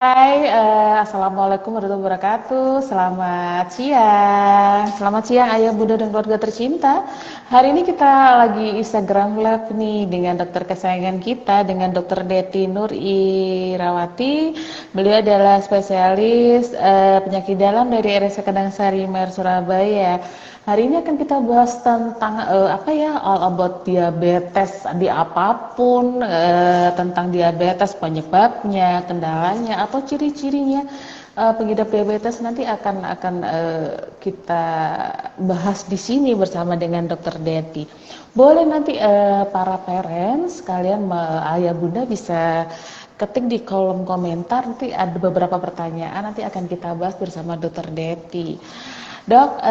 Hai, Assalamualaikum warahmatullahi wabarakatuh. Selamat siang. Selamat siang ayah, bunda, dan keluarga tercinta. Hari ini kita lagi Instagram Live nih dengan dokter kesayangan kita, dengan dokter Deti Nur Irawati. Beliau adalah spesialis penyakit dalam dari RS Kadang Sari Mer Surabaya. Hari ini akan kita bahas tentang all about diabetes di apapun, tentang diabetes, penyebabnya, kendalanya atau ciri-cirinya. Pengidap diabetes nanti akan kita bahas di sini bersama dengan Dokter Deti. Boleh nanti para parents kalian ayah bunda bisa ketik di kolom komentar, nanti ada beberapa pertanyaan nanti akan kita bahas bersama Dokter Deti. Dok,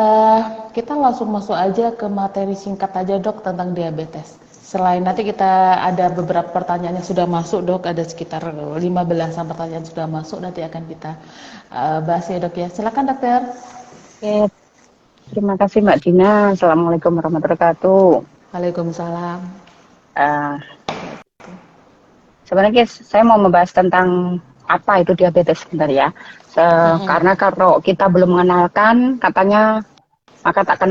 kita langsung masuk aja ke materi singkat aja dok tentang diabetes. Selain nanti kita ada beberapa pertanyaan yang sudah masuk dok, ada sekitar 15-an pertanyaan sudah masuk, nanti akan kita bahas ya dok ya. Silakan dokter. Oke, terima kasih Mbak Dina. Assalamualaikum warahmatullahi wabarakatuh. Waalaikumsalam. Uh, Sebenarnya saya mau membahas tentang apa itu diabetes sebentar ya. Karena kalau kita belum mengenalkan, katanya maka tak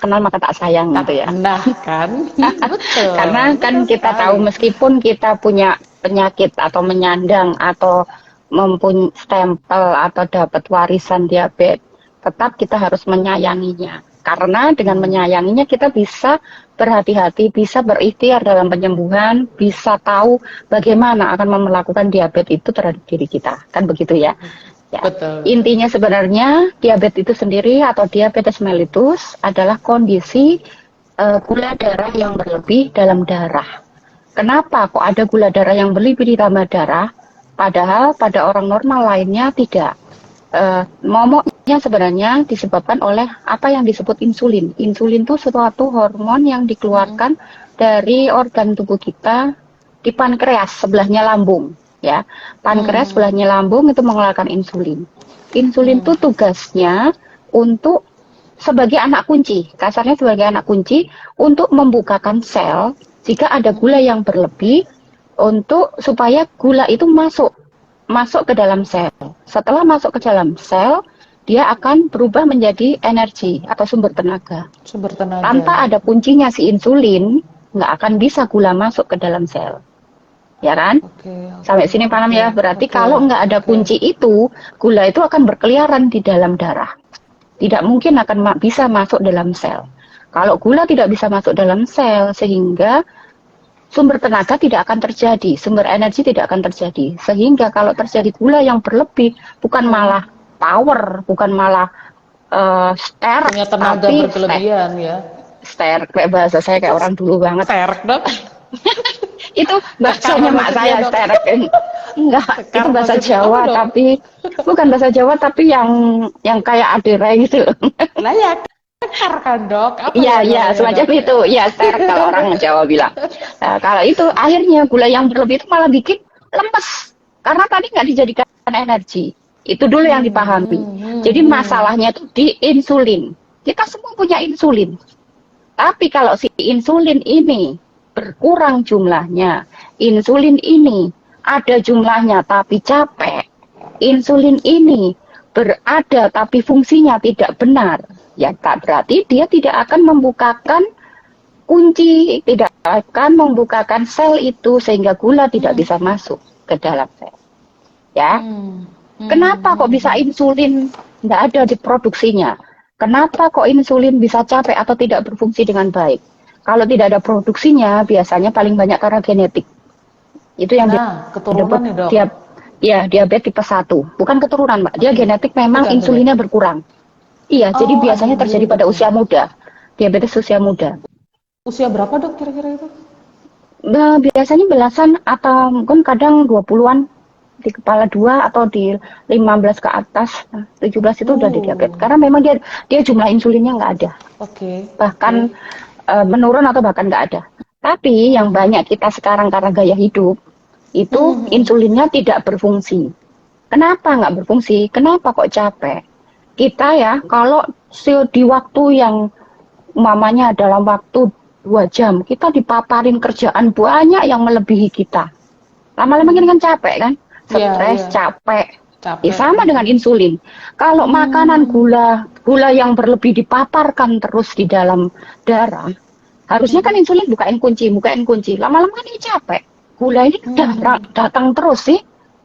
kenal maka tak sayang gitu ya. Nah kan, betul. Karena kan betul kita sekali. tahu meskipun kita punya penyakit atau menyandang atau mempunyai stempel atau dapat warisan diabetes, tetap kita harus menyayanginya. Karena dengan menyayanginya kita bisa berhati-hati, bisa berikhtiar dalam penyembuhan, bisa tahu bagaimana akan melakukan diabetes itu terhadap diri kita. Kan begitu ya? Ya. Betul. Intinya sebenarnya diabetes itu sendiri atau diabetes mellitus adalah kondisi gula darah yang berlebih dalam darah. Kenapa kok ada gula darah yang berlebih di dalam darah? Padahal pada orang normal lainnya tidak. Momoknya sebenarnya disebabkan oleh apa yang disebut insulin. Insulin itu suatu hormon yang dikeluarkan dari organ tubuh kita di pankreas sebelahnya lambung. Ya, pankreas sebelahnya lambung itu mengeluarkan insulin. Insulin itu tugasnya untuk sebagai anak kunci, kasarnya sebagai anak kunci untuk membukakan sel jika ada gula yang berlebih untuk supaya gula itu masuk ke dalam sel. Setelah masuk ke dalam sel, dia akan berubah menjadi energi atau sumber tenaga. Sumber tenaga. Tanpa ada kuncinya si insulin, nggak akan bisa gula masuk ke dalam sel. Ya kan? Sampai sini paham ya? Berarti kalau nggak ada kunci itu, gula itu akan berkeliaran di dalam darah. Tidak mungkin akan bisa masuk dalam sel. Kalau gula tidak bisa masuk dalam sel, sehingga sumber tenaga tidak akan terjadi, sumber energi tidak akan terjadi. Sehingga kalau terjadi gula yang berlebih, bukan malah power, bukan malah ster, punya tenaga tapi berkelebihan ya. Ster, kayak bahasa saya kayak orang dulu banget. Sterk dok. Itu bahasanya mak saya sterek. Enggak, itu bahasa Jawa tapi bukan bahasa Jawa tapi yang kayak adere gitu. Lah ya, kekar kan dok? Iya, semacam dok? Itu. Ya, sterek kalau orang Jawa bilang. Nah, kalau itu akhirnya gula yang berlebih itu malah bikin lemes. Karena tadi nggak dijadikan energi. Itu dulu yang dipahami. Jadi masalahnya itu di insulin. Kita semua punya insulin. Tapi kalau si insulin ini berkurang jumlahnya, insulin ini ada jumlahnya tapi capek, insulin ini berada tapi fungsinya tidak benar, ya tak berarti dia tidak akan membukakan kunci, tidak akan membukakan sel itu sehingga gula tidak bisa masuk ke dalam sel. Ya, kenapa kok bisa insulin tidak ada di produksinya? Kenapa kok insulin bisa capek atau tidak berfungsi dengan baik? Kalau tidak ada produksinya, biasanya paling banyak karena genetik. Itu yang keturunan nih dok. Diabetes tipe 1. Bukan keturunan, Mbak. Dia genetik memang insulinnya berkurang. Iya, jadi biasanya terjadi pada usia muda. Diabetes usia muda. Usia berapa dok kira-kira itu? Nah, biasanya belasan atau mungkin kadang 20-an. Di kepala 2 atau di 15 ke atas. Nah, 17 itu udah di diabetes. Karena memang dia jumlah insulinnya nggak ada. Bahkan menurun atau bahkan nggak ada. Tapi yang banyak kita sekarang karena gaya hidup itu insulinnya tidak berfungsi. Kenapa nggak berfungsi? Kenapa kok capek? Kita ya kalau di waktu yang umpamanya dalam waktu 2 jam kita dipaparin kerjaan banyak yang melebihi kita. Lama-lama kan capek kan? Stres, capek. Ya, Capek. sama dengan insulin. Kalau makanan gula yang berlebih dipaparkan terus di dalam darah, harusnya kan insulin bukain kunci. Lama-lama kan dia capek. Gula ini datang terus sih.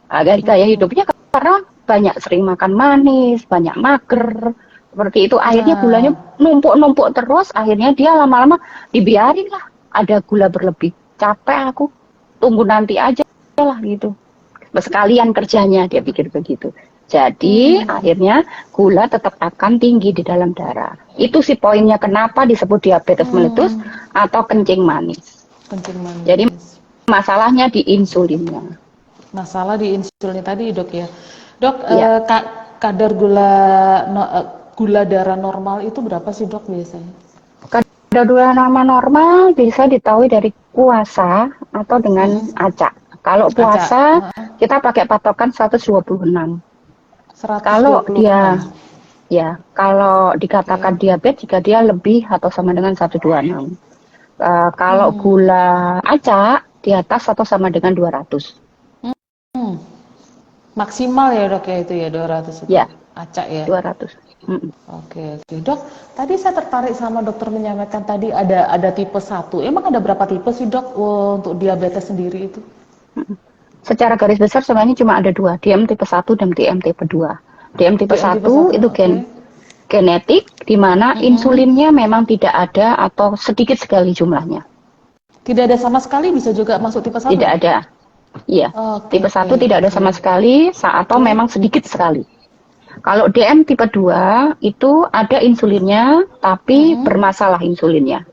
Nah, dari gaya hidupnya karena banyak sering makan manis, banyak mager. Seperti itu akhirnya gulanya Nah, numpuk-numpuk terus, akhirnya dia lama-lama dibiarin lah. Ada gula berlebih. Capek aku. Tunggu nanti aja lah gitu. Sekalian kerjanya dia pikir begitu. Jadi akhirnya gula tetap akan tinggi di dalam darah. Itu sih poinnya kenapa disebut diabetes meletus atau kencing manis. kencing Jadi manis. masalahnya di insulinnya. Masalah di insulin tadi, Dok ya. Dok, Ya, kadar gula gula darah normal itu berapa sih, Dok, biasanya? kadar gula normal bisa ditahui dari puasa atau dengan acak. Kalau Acak, puasa kita pakai patokan 126. Kalau dia 126. kalau Oke. dikatakan diabetes jika dia lebih atau sama dengan 126. Kalau Hmm. gula acak di atas atau sama dengan 200. Hmm. Maksimal ya, Dok ya, itu ya 200 itu. Ya, Acak ya. 200. Mm. Oke, oke. Dok, tadi saya tertarik sama dokter menyampaikan tadi ada tipe satu. Emang ada berapa tipe sih, Dok, untuk diabetes sendiri itu? Secara garis besar sebenarnya cuma ada dua, DM tipe 1 dan DM tipe 2. DM tipe DM tipe 1 1, itu oke. genetik, di mana insulinnya memang tidak ada atau sedikit sekali jumlahnya. Tidak ada sama sekali, bisa juga masuk tipe satu, Tidak Dok? ada. Iya, Oke, tipe 1 tidak ada oke. sama sekali atau Oke. memang sedikit sekali. Kalau DM tipe 2 itu ada insulinnya tapi bermasalah insulinnya.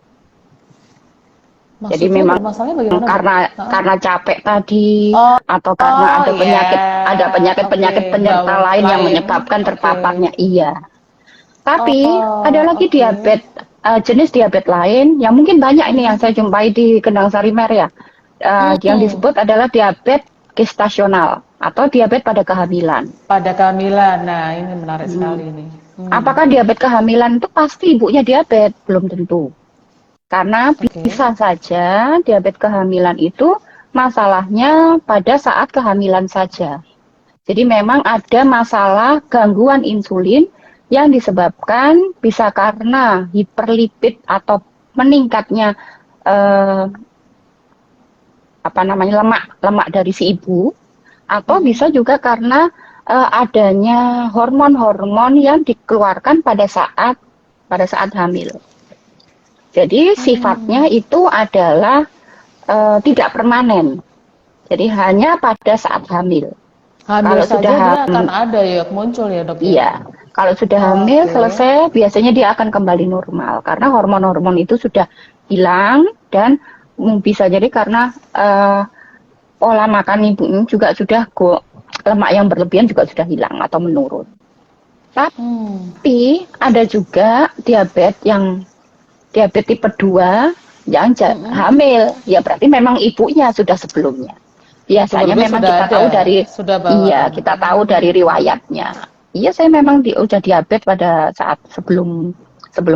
Jadi Maksudnya memang bermasalahnya bagaimana, Dok? karena Heeh. karena capek tadi Oh, atau karena oh iya, ada oke, penyakit penyerta bawah lain yang lain, menyebabkan oke. terpaparnya, iya. Tapi ada Oh, lagi oke. jenis diabetes lain yang mungkin banyak ini yang saya jumpai di Kendang Sari Mer ya. Yang Hmm, disebut adalah diabetes gestasional atau diabetes pada kehamilan. pada kehamilan. Nah, ini menarik Hmm. sekali nih. Apakah diabetes kehamilan itu pasti ibunya diabetes? Belum tentu. Karena Oke. bisa saja diabetes kehamilan itu masalahnya pada saat kehamilan saja. Jadi memang ada masalah gangguan insulin yang disebabkan bisa karena hiperlipid atau meningkatnya eh, lemak dari si ibu, atau bisa juga karena adanya hormon-hormon yang dikeluarkan pada saat hamil. Jadi sifatnya itu adalah tidak permanen. Jadi hanya pada saat hamil. Hamil Kalau sudah saja dia akan ada ya, muncul ya, Dok ya? iya, kalau sudah hamil Oke. selesai biasanya dia akan kembali normal karena hormon-hormon itu sudah hilang dan bisa jadi karena pola makan ibu juga sudah lemak yang berlebihan juga sudah hilang atau menurun. Hmm. Tapi ada juga diabetes tipe 2 yang hamil. Ya berarti memang ibunya sudah sebelumnya. Biasanya Sebelumnya memang sudah kita ada, tahu dari sudah iya, bawaan. kita tahu dari riwayatnya. Iya, saya memang udah diabetes pada saat sebelum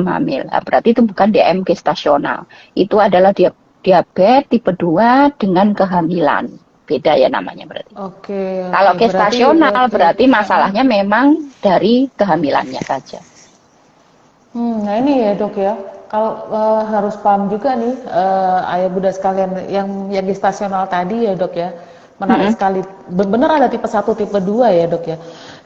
hamil. Nah, berarti itu bukan DM gestasional. Itu adalah diabetes tipe 2 dengan kehamilan. Beda ya namanya berarti. Oke, Kalau oke. Berarti, gestasional oke. berarti masalahnya memang dari kehamilannya saja. Nah ini ya, Dok ya. Kalau harus paham juga nih, ayah bunda sekalian yang gestasional tadi ya, Dok ya. Menarik Mm-mm. sekali. Benar ada tipe satu, tipe 2 ya, Dok ya.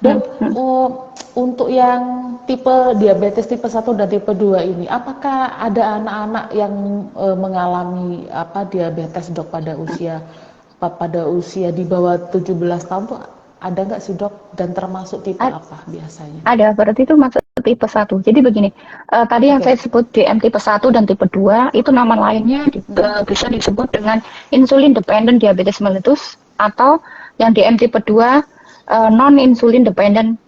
Dok, Mm-mm. untuk yang tipe diabetes tipe satu dan tipe 2 ini, apakah ada anak-anak yang mengalami diabetes, Dok, pada usia di bawah 17 tahun tuh ada nggak sih, Dok? Dan termasuk tipe apa biasanya? Ada, berarti itu masuk tipe 1. Jadi begini, tadi yang Oke. saya sebut DM tipe 1 dan tipe 2, itu nama lainnya bisa disebut dengan insulin dependent diabetes mellitus atau yang DM tipe 2 non-insulin dependent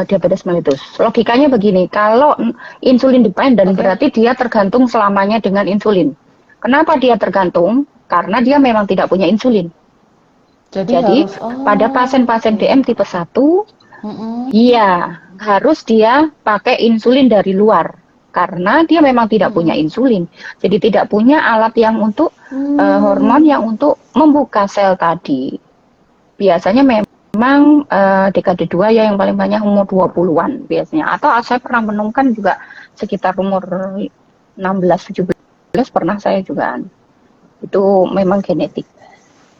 diabetes mellitus. Logikanya begini, kalau insulin dependent Oke. berarti dia tergantung selamanya dengan insulin. Kenapa dia tergantung? Karena dia memang tidak punya insulin. Jadi Jadi harus, pada pasien-pasien oke. DM tipe 1, Mm-mm. iya, harus dia pakai insulin dari luar karena dia memang tidak punya Mm-mm. insulin. Jadi tidak punya alat yang untuk hormon Hmm. yang untuk membuka sel tadi. Biasanya memang memang dekade 2 ya yang paling banyak umur 20-an biasanya. Atau saya pernah menemukan juga sekitar umur 16-17 pernah saya juga. Itu memang genetik.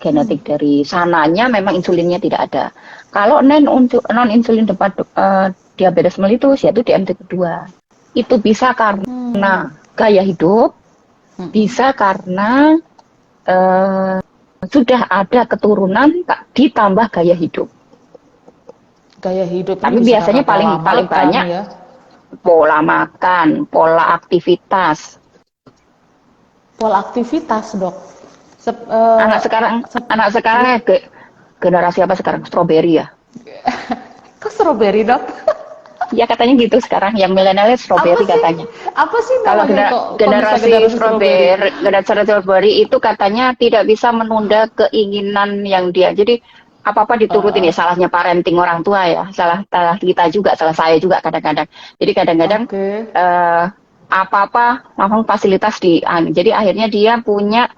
Genetik dari sananya memang insulinnya tidak ada. Kalau non insulin diabetes mellitus yaitu DMT kedua. Itu bisa karena gaya hidup, bisa karena sudah ada keturunan ditambah gaya hidup. Gaya hidup Tapi ini bisa biasanya karena pola paling makan banyak ya. pola makan, pola aktivitas. Pola aktivitas, Dok. Anak sekarang generasi apa sekarang? Strawberry ya? Kok strawberry, Dok? Ya katanya gitu sekarang, yang milenial strawberry katanya. Apa sih Kalau namanya kok bisa generasi strawberry itu katanya tidak bisa menunda keinginan yang dia. Jadi apa-apa diturutin ya, salahnya parenting orang tua ya, salah kita juga, salah saya juga kadang-kadang. Jadi kadang-kadang Oke. apa-apa memang fasilitas jadi akhirnya dia punya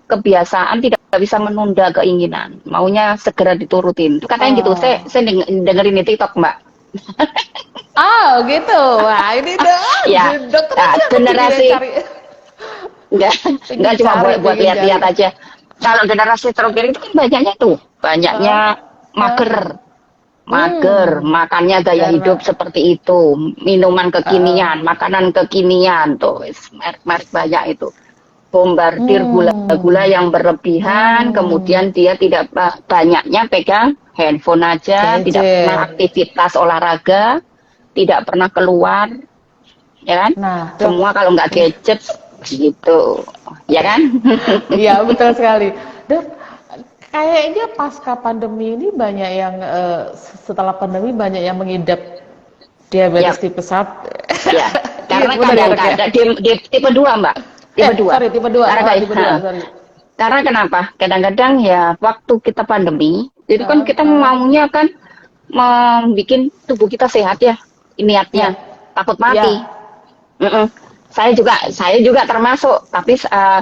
kebiasaan tidak bisa menunda keinginan, maunya segera diturutin. Itu katanya gitu. Saya dengerin di TikTok, Mbak. Ah, gitu. Wah, ini dong. Ya, Dokter nah, aja generasi cari. enggak cuma buat lihat-lihat aja. Kalau generasi strawberry itu kan banyaknya mager, makannya gaya hidup seperti itu, minuman kekinian, makanan kekinian tuh, merek banyak itu. Bombardir gula-gula yang berlebihan, kemudian dia tidak banyaknya pegang handphone aja, tidak pernah aktivitas olahraga, tidak pernah keluar, ya kan? Nah, Semua kalau nggak gadget gitu, ya kan? Iya, betul sekali. Dok, kayaknya pasca pandemi ini banyak yang setelah pandemi banyak yang mengidap diabetes tipe 1. Ya, karena kadang-kadang di tipe 2, Mbak. Tipe 2. Sorry, tipe 2. Tipe 2, sorry. Karena kenapa? Kadang-kadang ya waktu kita pandemi, itu kan kita maunya kan membuat tubuh kita sehat ya, niatnya. Takut mati. Saya juga termasuk, tapi saya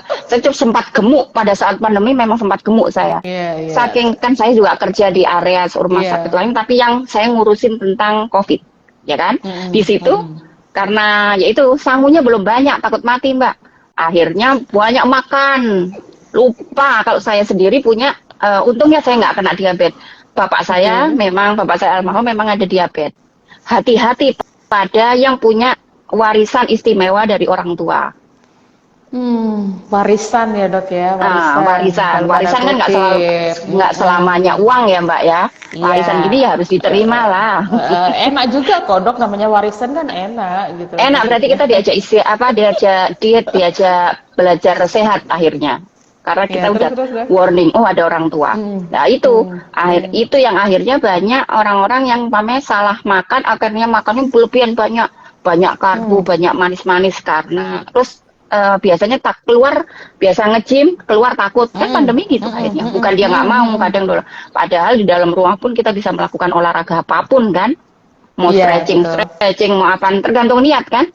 sempat gemuk pada saat pandemi, memang sempat gemuk saya. Saking kan saya juga kerja di area rumah sakit lain, tapi yang saya ngurusin tentang COVID, ya kan? Di situ karena yaitu sangunya belum banyak, takut mati, Mbak. Akhirnya banyak makan, lupa kalau saya sendiri punya, untungnya saya nggak kena diabetes. Bapak saya almarhum memang ada diabetes. Hati-hati pada yang punya warisan istimewa dari orang tua. Warisan ya, Dok ya, warisan kan nggak selamanya uang ya, Mbak ya. Warisan gini ya harus diterima lah. Enak juga kok, Dok, namanya warisan kan enak gitu. Enak, berarti kita diajak diet, diajak belajar sehat akhirnya. Karena kita udah warning, ada orang tua. Nah itu itu yang akhirnya banyak orang-orang yang salah makan, akhirnya makannya berlebihan, banyak karbo, banyak manis-manis karena terus biasanya biasa nge-gym, keluar takut. Kan pandemi gitu akhirnya. Bukan dia nggak mau kadang dulu. Padahal di dalam rumah pun kita bisa melakukan olahraga apapun kan. Mau stretching, mau apa, tergantung niat kan.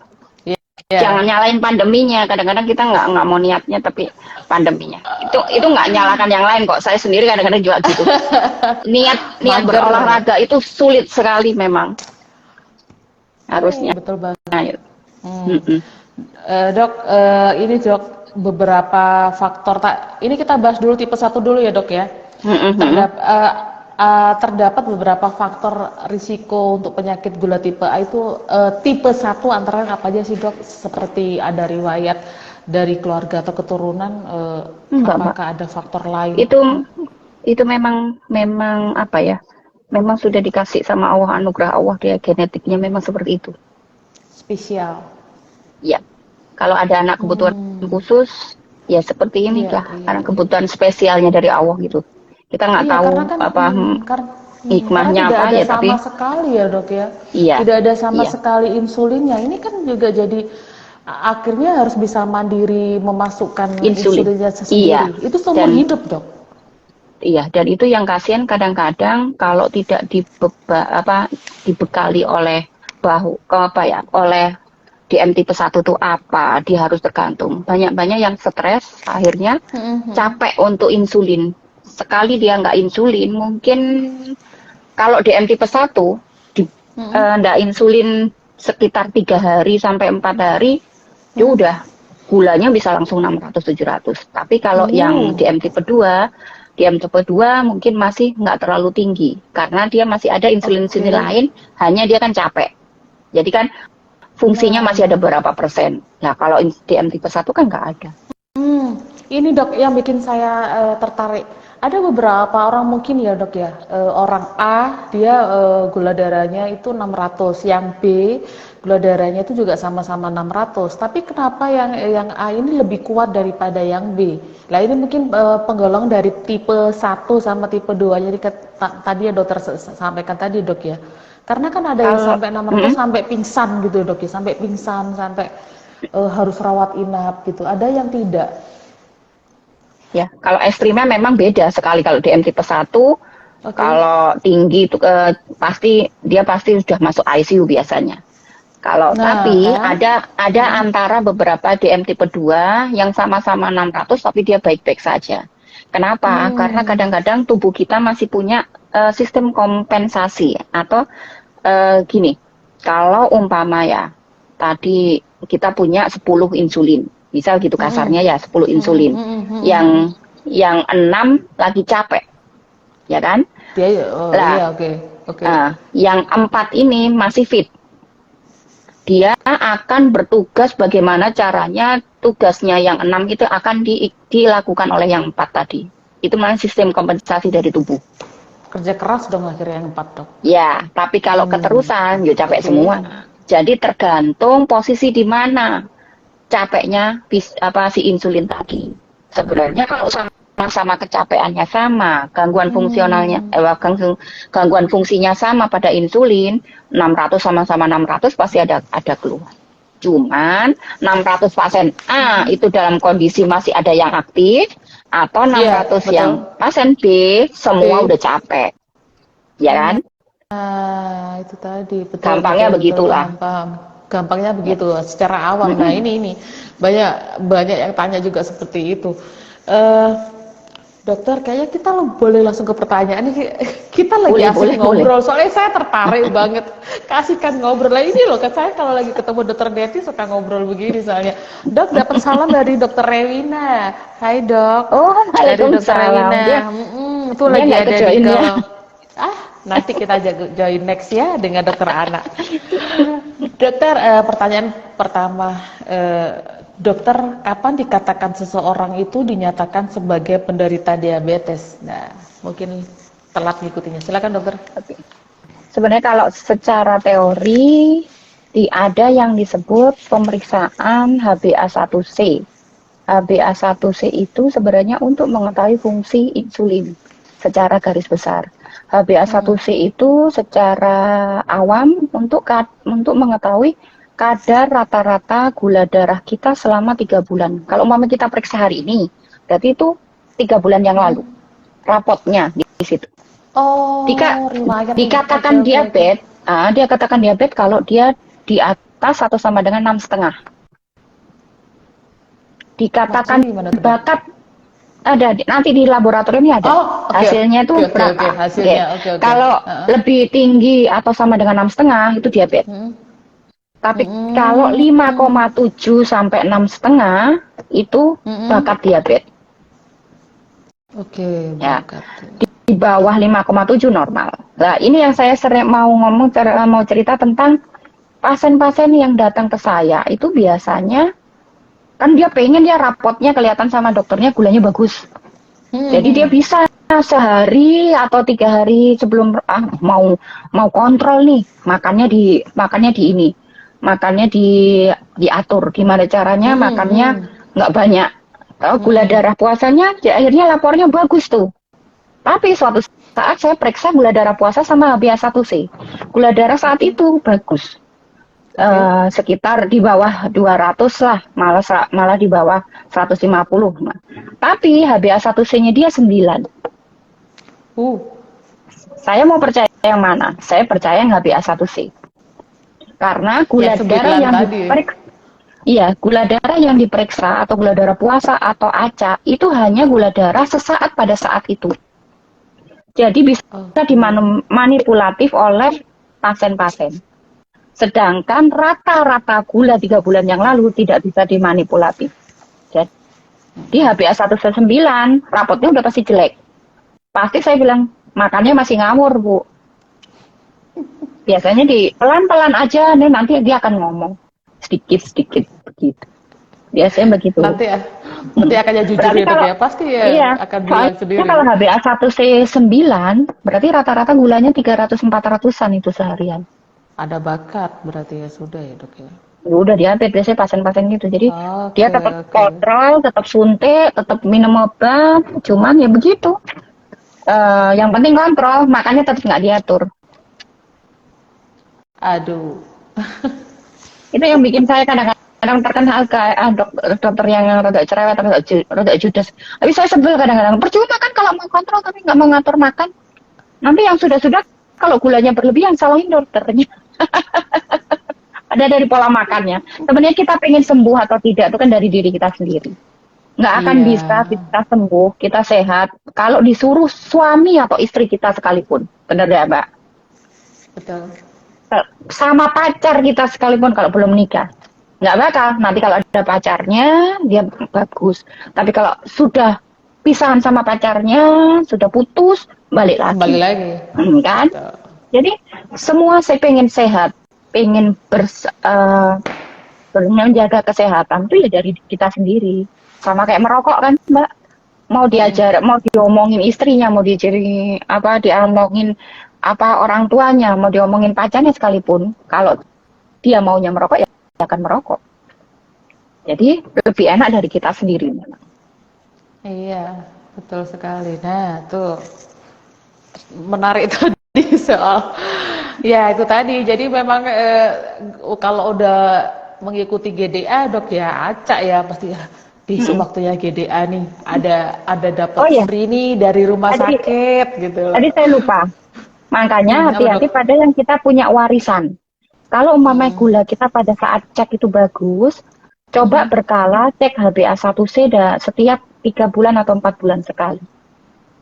Jangan nyalain pandeminya. Kadang-kadang kita nggak mau niatnya, tapi pandeminya. Itu nggak nyalakan yang lain kok. Saya sendiri kadang-kadang juga gitu. Niat berolahraga itu sulit sekali memang. Harusnya. Betul banget. Dok, ini Dok beberapa faktor. Ini kita bahas dulu tipe 1 dulu ya, Dok ya. Terdapat beberapa faktor risiko untuk penyakit gula tipe A itu tipe 1 antara apa aja sih, Dok? Seperti ada riwayat dari keluarga atau keturunan, apakah ada faktor lain? Itu memang apa ya? Memang sudah dikasih sama Allah, anugerah Allah, dia genetiknya memang seperti itu. Spesial. Ya, kalau ada anak kebutuhan khusus, ya seperti ini lah, karena kebutuhan spesialnya dari Allah gitu. Kita nggak tahu hikmahnya apa ya, tapi sama sekali ya, Dok ya. Iya, tidak ada sama sekali insulinnya. Ini kan juga jadi akhirnya harus bisa mandiri memasukkan insulinnya sendiri. Itu seumur hidup, Dok. Iya, dan itu yang kasihan kadang-kadang kalau tidak dibekali oleh oleh DM tipe 1 itu apa, dia harus tergantung. Banyak yang stres, akhirnya capek untuk insulin. sekali dia nggak insulin, mungkin kalau DM tipe 1 nggak insulin sekitar 3 hari sampai 4 hari, ya udah gulanya bisa langsung 600-700. Tapi kalau yang DM tipe 2 mungkin masih nggak terlalu tinggi karena dia masih ada insulin-insulin lain, hanya dia kan capek. Jadi kan fungsinya masih ada berapa persen. Nah, kalau DM tipe 1 kan nggak ada. Ini dok yang bikin saya tertarik. Ada beberapa orang mungkin ya dok ya, orang A dia gula darahnya itu 600, yang B gula darahnya itu juga sama-sama 600. Tapi kenapa yang A ini lebih kuat daripada yang B? Nah ini mungkin penggolong dari tipe 1 sama tipe 2 jadi tadi ya dokter sampaikan tadi dok ya. Karena kan ada yang sampai 600 sampai pingsan gitu dok ya, sampai pingsan, sampai harus rawat inap gitu. Ada yang tidak. Ya, kalau ekstrimnya memang beda sekali. Kalau DM tipe 1, kalau tinggi itu pasti sudah masuk ICU biasanya. Tapi ada antara beberapa DM tipe 2 yang sama-sama 600 tapi dia baik-baik saja. Kenapa? Karena kadang-kadang tubuh kita masih punya sistem kompensasi atau gini. Kalau umpama ya tadi kita punya 10 insulin. Misal gitu kasarnya ya 10 insulin. Yang 6 lagi capek. Ya kan? Yang 4 ini masih fit. Dia akan bertugas bagaimana caranya tugasnya yang 6 itu akan dilakukan oleh yang 4 tadi. Itu memang sistem kompensasi dari tubuh. Kerja keras dong akhirnya yang 4 dok. Ya, tapi kalau keterusan ya capek semua. Jadi tergantung posisi di mana capeknya si insulin tadi. Sebenarnya kalau sama-sama kecapeannya sama, gangguan fungsionalnya gangguan fungsinya sama pada insulin, 600 sama-sama 600 pasti ada keluhan. Cuman 600 pasien A itu dalam kondisi masih ada yang aktif atau 600 yang pasien B semua udah capek. Ya kan? Itu tadi betul. Gampangnya begitulah. Gampangnya begitu secara awam. Nah ini banyak yang tanya juga seperti itu. Dokter, kayaknya kita boleh langsung ke pertanyaan ini. Kita lagi asik ngobrol. Soalnya saya tertarik banget. Kasihkan ngobrol lah ini loh. Saya kalau lagi ketemu dokter Deti suka ngobrol begini soalnya. Dok, dapat salam dari dokter Rewina. Hai dok. Dari dokter Rewina. Itu lagi ada di nanti kita join next ya dengan dokter Ana. Dokter, pertanyaan pertama, dokter, kapan dikatakan seseorang itu dinyatakan sebagai penderita diabetes? Nah, mungkin telat ngikutinya. Silakan dokter. Sebenarnya kalau secara teori ada yang disebut pemeriksaan HbA1c. HbA1c itu sebenarnya untuk mengetahui fungsi insulin secara garis besar. HbA1c itu secara awam untuk mengetahui kadar rata-rata gula darah kita selama 3 bulan. Kalau umpamanya kita periksa hari ini, berarti itu 3 bulan yang lalu. Rapotnya di situ. Dikatakan diabetes, dia katakan diabetes kalau dia di atas atau sama dengan 6,5. Dikatakan bakat ada nanti di laboratoriumnya ada hasilnya itu berapa. Kalau lebih tinggi atau sama dengan 6,5 itu diabetes. Tapi kalau 5,7 sampai 6,5 itu bakat diabetes. Di bawah 5,7 normal. Nah, ini yang saya sering mau cerita tentang pasien-pasien yang datang ke saya itu biasanya kan dia pengen ya rapotnya kelihatan sama dokternya gulanya bagus. Jadi dia bisa sehari atau 3 hari sebelum mau kontrol nih, makannya diatur gimana caranya makannya nggak banyak. Gula darah puasanya akhirnya lapornya bagus tuh. Tapi suatu saat saya periksa gula darah puasa sama HbA1c. Gula darah saat itu bagus. Sekitar di bawah 200 lah, malah di bawah 150. Nah, tapi HbA1c-nya dia 9. Saya mau percaya yang mana? Saya percaya yang HbA1c. Karena gula darah yang diperiksa Iya, gula darah yang diperiksa atau gula darah puasa atau ACA itu hanya gula darah sesaat pada saat itu. Jadi bisa Oke. dimanipulatif oleh pasien-pasien. Sedangkan rata-rata gula 3 bulan yang lalu tidak bisa dimanipulatif. Jadi HbA1c9 rapotnya udah pasti jelek. Pasti saya bilang makannya masih ngawur bu. Biasanya di pelan-pelan aja nih nanti dia akan ngomong sedikit-sedikit begitu. Biasanya begitu. Nanti ya, nanti akan ya jujur Berarti ya dok kalau ya, pasti ya iya, akan bilang soalnya sendiri. kalau HbA1c9 berarti rata-rata gulanya 300-400-an itu seharian. Ada bakat berarti ya sudah ya dok ya. Ya udah diabetes biasanya pasien-pasien gitu. Jadi dia Oke tetap oke. kontrol, tetap suntik, tetap minum obat. Cuman ya begitu. Yang penting kontrol, makannya tetap nggak diatur. Aduh. Itu yang bikin saya kadang-kadang terkenal ke dokter yang rada cerewet, rada judes. Tapi saya sebel kadang-kadang. Percuma kan kalau mau kontrol tapi nggak mau ngatur makan. Nanti yang sudah-sudah kalau gulanya berlebihan salahin dokternya. Ada dari pola makannya. Sebenarnya kita pengen sembuh atau tidak itu kan dari diri kita sendiri. Nggak akan Iya, bisa kita sembuh, kita sehat kalau disuruh suami atau istri kita sekalipun. Benar ya, Mbak? betul. Sama pacar kita sekalipun kalau belum nikah. Nggak bakal. Nanti kalau ada pacarnya, dia bagus. Tapi kalau sudah pisahan sama pacarnya, sudah putus, balik Kembali lagi. lagi. Kan? Betul. Jadi semua saya pengen sehat, pengen menjaga kesehatan tuh ya dari kita sendiri. Sama kayak merokok kan, Mbak. Mau Mm-mm. diajar, mau diomongin istrinya, mau diajarin apa, diomongin apa orang tuanya, mau diomongin pacarnya sekalipun, kalau dia maunya merokok ya akan merokok. Jadi lebih enak dari kita sendiri. Iya, betul sekali. Nah, tuh menarik tadi soal ya itu tadi. Jadi memang kalau udah mengikuti GDA dok ya acak ya pasti ya besok Mm-mm. waktunya GDA nih ada dapat Oh ya, free nih dari rumah tadi sakit gitu loh. tadi saya lupa. Makanya Apa dok? hati-hati pada yang kita punya warisan. Kalau umpamanya Mm-mm. gula kita pada saat cek itu bagus, coba Mm-mm. berkala cek HbA1c setiap 3 bulan atau 4 bulan sekali.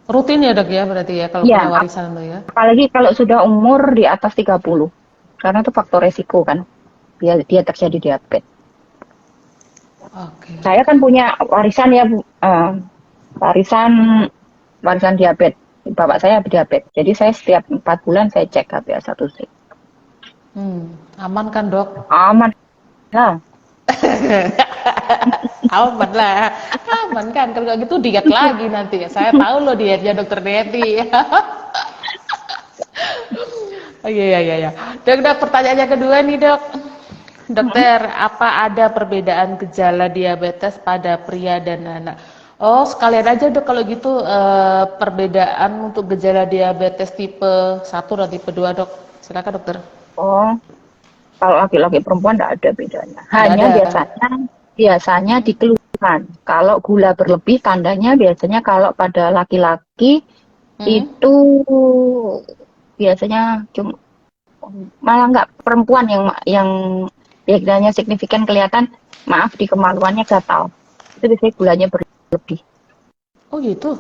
Rutin ya dok ya berarti ya kalau punya Ya, warisan lo ya. apalagi kalau sudah umur di atas 30. Karena itu faktor resiko kan, dia terjadi diabetes. Oke Saya oke. kan punya warisan ya, warisan warisan diabetes. Bapak saya diabetes. Jadi saya setiap 4 bulan saya cek HbA1c. Aman kan dok? Aman lah. Aman lah, aman kan kalau nggak gitu diet lagi nanti ya. Saya tahu loh dietnya dokter Neti. Oh, iya iya iya. Dok, dok, pertanyaan yang kedua nih dok. Dokter, apa ada perbedaan gejala diabetes pada pria dan anak? Oh, sekalian aja dok kalau gitu perbedaan untuk gejala diabetes tipe 1 dan tipe 2 dok. Silakan dokter. Oh, kalau laki-laki perempuan tidak ada bedanya. Nggak Hanya ada. biasanya di keluhan. Kalau gula berlebih tandanya biasanya kalau pada laki-laki Mm-mm. itu biasanya cuma malah nggak perempuan yang biasanya signifikan kelihatan, maaf di kemaluannya gatal. Itu biasanya gulanya berlebih. Oh gitu.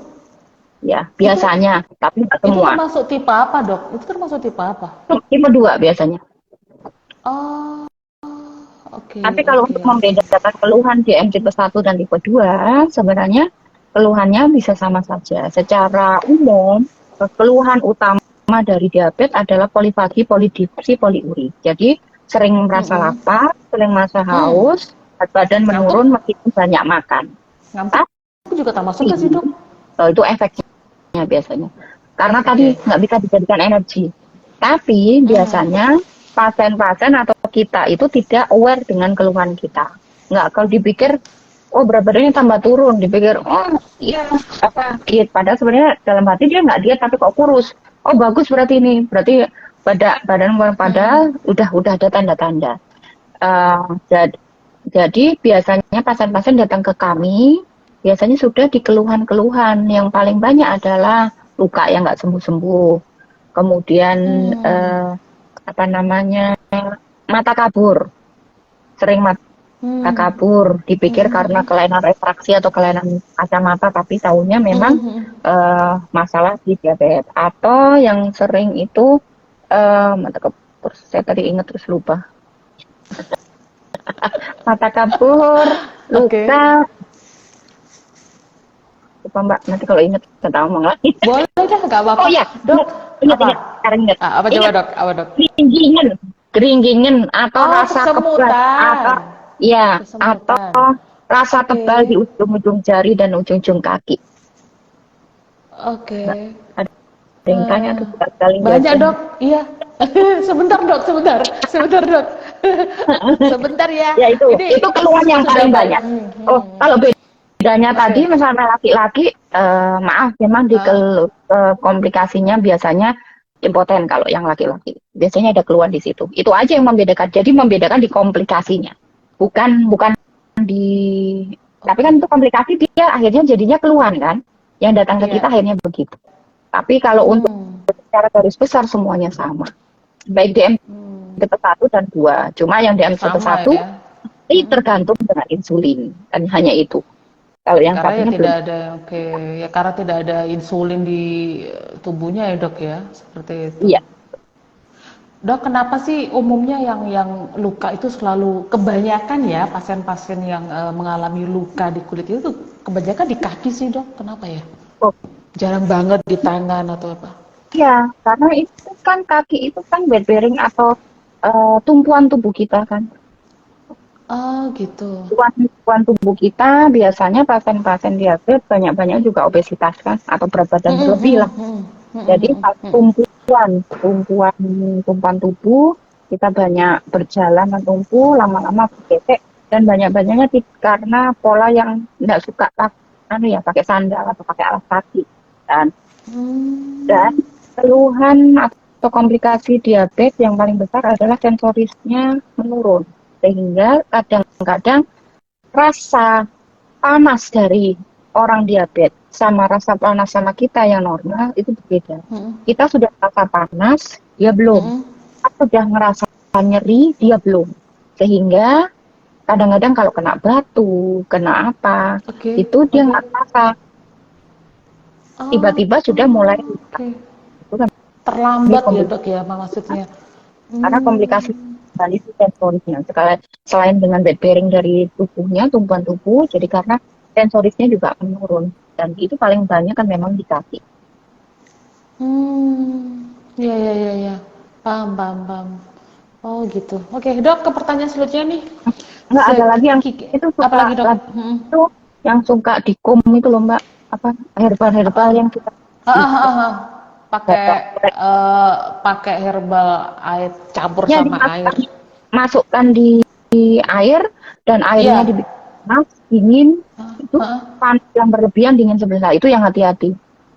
Ya, Itu biasanya, tapi nggak itu semua. termasuk tipe apa dok? Itu termasuk tipe apa? Tipe 2 biasanya. Oh, oke Tapi kalau oke untuk oke. membedakan keluhan DM tipe 1 dan tipe 2, sebenarnya keluhannya bisa sama saja. Secara umum, keluhan utama dari diabetes adalah polifagi, polidipsi, poliuri. Jadi, sering merasa Mm-mm. lapar, sering merasa Hmm, haus, berat badan ngantuk? menurun meskipun banyak makan. Ngantuk juga termasuk Tapi, gak sih dok? itu efeknya biasanya. Karena tadi Efeknya. nggak bisa dijadikan energi. Tapi Hmm. biasanya pasien-pasien atau kita itu tidak aware dengan keluhan kita. Nggak, kalau dipikir, oh berat badannya tambah turun, dipikir, oh iya apa diet. Padahal sebenarnya dalam hati dia nggak diet tapi kok kurus. Oh bagus berarti ini, berarti badan Hmm. padahal udah ada tanda-tanda. Eh, jad- jadi biasanya pasien-pasien datang ke kami, biasanya sudah di keluhan-keluhan. Yang paling banyak adalah luka yang nggak sembuh-sembuh. Kemudian Hmm. apa namanya, mata kabur, sering mata. Takabur, dipikir karena kelainan refraksi atau kelainan kacamata, tapi tahunya memang masalah di diabetes. Atau yang sering itu mata kabur, saya tadi ingat terus lupa. Mata kabur, Oke. luka, lupa Mbak. Nanti kalau ingat kita ngomong lagi. Boleh dah, nggak apa-apa. Oh iya, Dok, ingat, apa? sekarang ingat. Ah, apa coba Ingat, dok? Apa dok? keringgingan atau Oh, rasa kebas kesemutan. atau ya Kesemutan. atau rasa Oke. tebal di ujung-ujung jari dan ujung-ujung kaki. Oke. Mbak, ada yang tanya Eh, tuh sekali nggak banyak sih? dok. Iya. Sebentar dok, sebentar. Sebentar dok. Sebentar ya. Ya itu Ini keluhan yang sudah paling banyak. banyak. Oh, kalau bedanya Oke. tadi misalnya laki-laki, maaf memang Ah, komplikasinya biasanya impoten kalau yang laki-laki. Biasanya ada keluhan di situ. Itu aja yang membedakan. Jadi membedakan di komplikasinya. Bukan di tapi oke. kan itu komplikasi dia akhirnya jadinya keluhan kan. Yang datang ke kita Iya. akhirnya begitu. Tapi kalau untuk Hmm. secara garis besar semuanya sama. Baik DM Hmm. tipe 1 dan 2. Cuma yang DM tipe Sama 1 ya. ini Mm-mm. tergantung dengan insulin. Dan hanya itu. Kalau yang Karena ya satunya tidak belum. ada, oke, ya karena tidak ada insulin di tubuhnya ya dok ya, seperti itu. Iya. Dok, kenapa sih umumnya yang luka itu selalu kebanyakan ya pasien-pasien yang mengalami luka di kulit itu kebanyakan di kaki sih dok? Kenapa ya? Oh, Jarang banget di tangan atau apa? iya. Karena itu kan kaki itu kan bed bearing atau tumpuan tubuh kita kan. Oh gitu. Tumpuan tubuh kita biasanya pasien-pasien diabetes banyak-banyak juga obesitas kan atau berat badan Mm, berlebih mm, lah. mm, mm, Jadi mm, mm, mm. tumpuan tumpuan tubuh kita banyak berjalan mentumpu lama-lama bergesek dan banyak-banyaknya karena pola yang tidak suka anu ya pakai sandal atau pakai alas kaki dan Hmm. keluhan atau komplikasi diabetes yang paling besar adalah sensorisnya menurun sehingga kadang-kadang rasa panas dari orang diabetes sama rasa panas sama kita yang normal itu berbeda. Mm, Kita sudah merasa panas, dia belum. mm. Kita sudah ngerasa nyeri, dia belum. Sehingga kadang-kadang kalau kena batu, kena apa, Oke, itu dia oke. nggak terasa. Oh, Tiba-tiba sudah mulai oke. itu kan Terlambat ya komplikasi dok ya maksudnya. karena komplikasi Hmm. kembali itu sensorisnya. Selain dengan bed bearing dari tubuhnya, tumpuan tubuh, jadi karena sensorisnya juga menurun. Dan itu paling banyak kan memang di kaki. Hmm, ya, ya, ya, ya. Paham, paham, paham. Oh gitu. Oke, dok, ke pertanyaan selanjutnya nih. Nggak ada lagi yang itu suka Apalagi dok? lagi itu yang suka dikum itu loh Mbak, apa Apa herbal tuh? yang kita Ah, ah, bisa ah, ah. Pakai pakai herbal air campur sama air. masukkan di air dan airnya Iya. dibikin panas dingin Ah, itu ah, panas yang berlebihan dingin sebelah itu yang hati-hati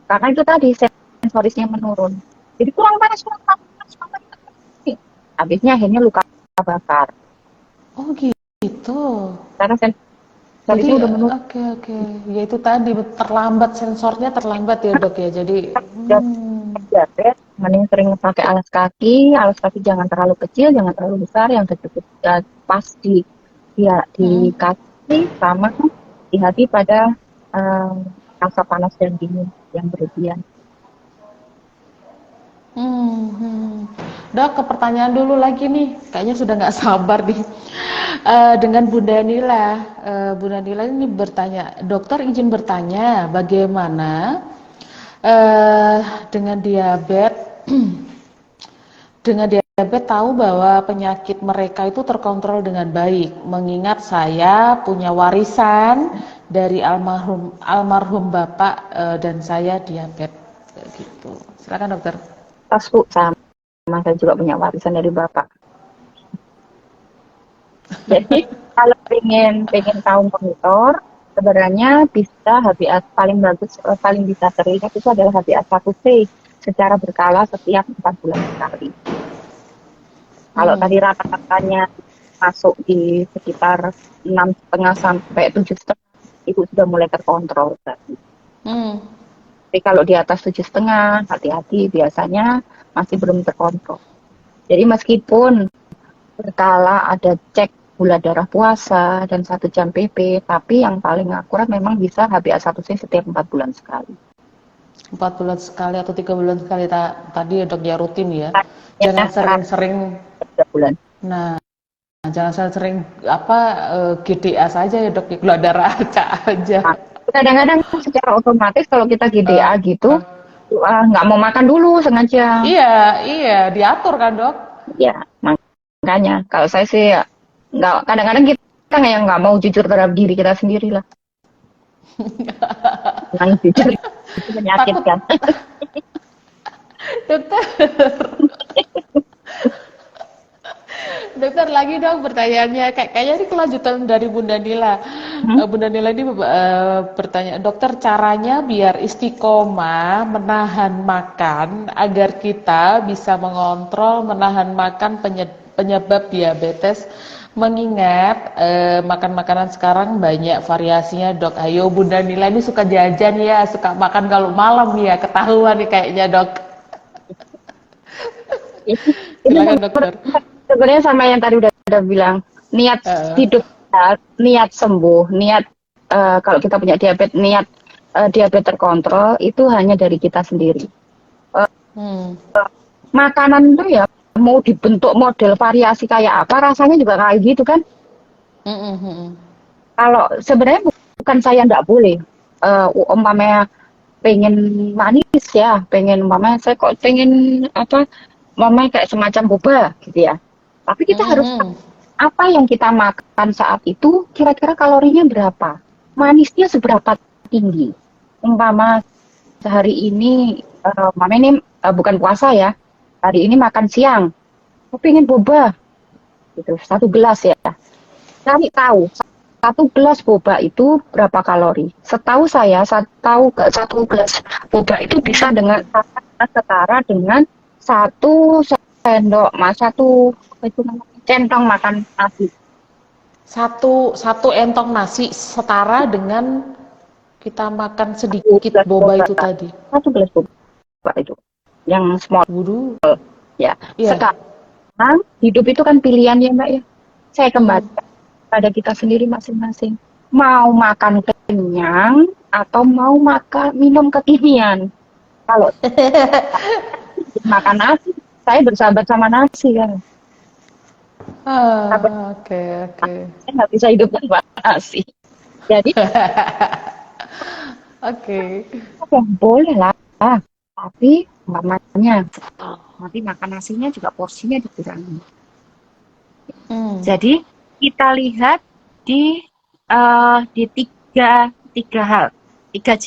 karena itu tadi sensorisnya menurun jadi kurang panas habisnya akhirnya luka bakar oh gitu. karena Jadi sensorisnya udah menurun. oke, oke. Ya itu tadi terlambat, sensornya terlambat ya dok ya. Jadi Diabetes, mending sering pakai alas kaki jangan terlalu kecil, jangan terlalu besar, yang cukup pas di mm, kaki sama di hati pada eh, rasa panas dan dingin yang berlebihan. hmm. Dok, ke pertanyaan dulu lagi nih. Kayaknya sudah nggak sabar nih. Dengan Bunda Nila. Bunda Nila ini bertanya, dokter izin bertanya, bagaimana eh, dengan diabetes, dengan diabetes tahu bahwa penyakit mereka itu terkontrol dengan baik. Mengingat saya punya warisan dari almarhum almarhum bapak dan saya diabetes gitu. Silakan dokter. Tas Bu, sama saya juga punya warisan dari Bapak. Jadi kalau pengen tahu monitor, sebenarnya bisa HbA paling bagus, paling bisa terlihat itu adalah HbA1c secara berkala setiap 4 bulan sekali. Kalau Hmm. tadi rata-ratanya masuk di sekitar 6,5 sampai 7,5 itu sudah mulai terkontrol tadi. Hmm. Tapi kalau di atas 7,5 hati-hati biasanya masih belum terkontrol. Jadi meskipun berkala ada cek gula darah puasa dan 1 jam PP, tapi yang paling akurat memang bisa HbA1c setiap 4 bulan sekali. 4 bulan sekali atau 3 bulan sekali tadi ya dok ya, rutin ya. Ya, Jangan sering-sering. 3 bulan. Nah, jangan sering GDA saja ya dok, gula darah aja. Nah, kadang-kadang secara otomatis kalau kita GDA gitu, nggak mau makan dulu sengaja. Iya, diatur kan dok? Ya, makanya kalau saya sih nggak, kadang-kadang kita nggak mau jujur terhadap diri kita sendiri lah. Yang jujur itu menyakitkan. Dokter lagi dong pertanyaannya, kayaknya ini kelanjutan dari Bunda Nila. Bunda Nila ini bertanya, dokter caranya biar istiqomah menahan makan agar kita bisa mengontrol menahan makan penyebab diabetes, mengingat makan makanan sekarang banyak variasinya dok. Ayo Bunda Nila ini suka jajan ya, suka makan kalau malam ya, ketahuan nih kayaknya dok. Silakan dokter. Sebenarnya sama yang tadi udah bilang, niat hidup, niat sembuh, niat kalau kita punya diabetes, niat diabetes terkontrol itu hanya dari kita sendiri. Makanan itu ya mau dibentuk model variasi kayak apa, rasanya juga kayak gitu kan. Kalau sebenarnya bukan saya nggak boleh, umpamanya pengen manis ya, umpamanya saya kok pengen apa, umpamanya kayak semacam boba gitu ya. Tapi kita harus apa yang kita makan saat itu kira-kira kalorinya berapa, manisnya seberapa tinggi. Umpama sehari ini, umpama ini bukan puasa ya, hari ini makan siang, aku pengen boba, gitu, 1 gelas ya. Cari tahu 1 gelas boba itu berapa kalori. Setahu saya, 1 gelas boba itu bisa dengan setara dengan 1 sendok centong makan nasi. Satu entong nasi setara dengan kita makan sedikit boba itu tadi. 1 gelas boba itu, yang small. Ya. Sekarang hidup itu kan pilihan ya Mbak ya. Saya kembali pada kita sendiri masing-masing. Mau makan kenyang atau mau minum kekinian. Kalau makan nasi, saya bersahabat sama nasi kan. Oke. Saya nggak bisa hidup tanpa nasi. Jadi, boleh lah. Tapi namanya nanti makan nasinya juga porsinya dikurangi. Jadi kita lihat di 3 hal, 3J.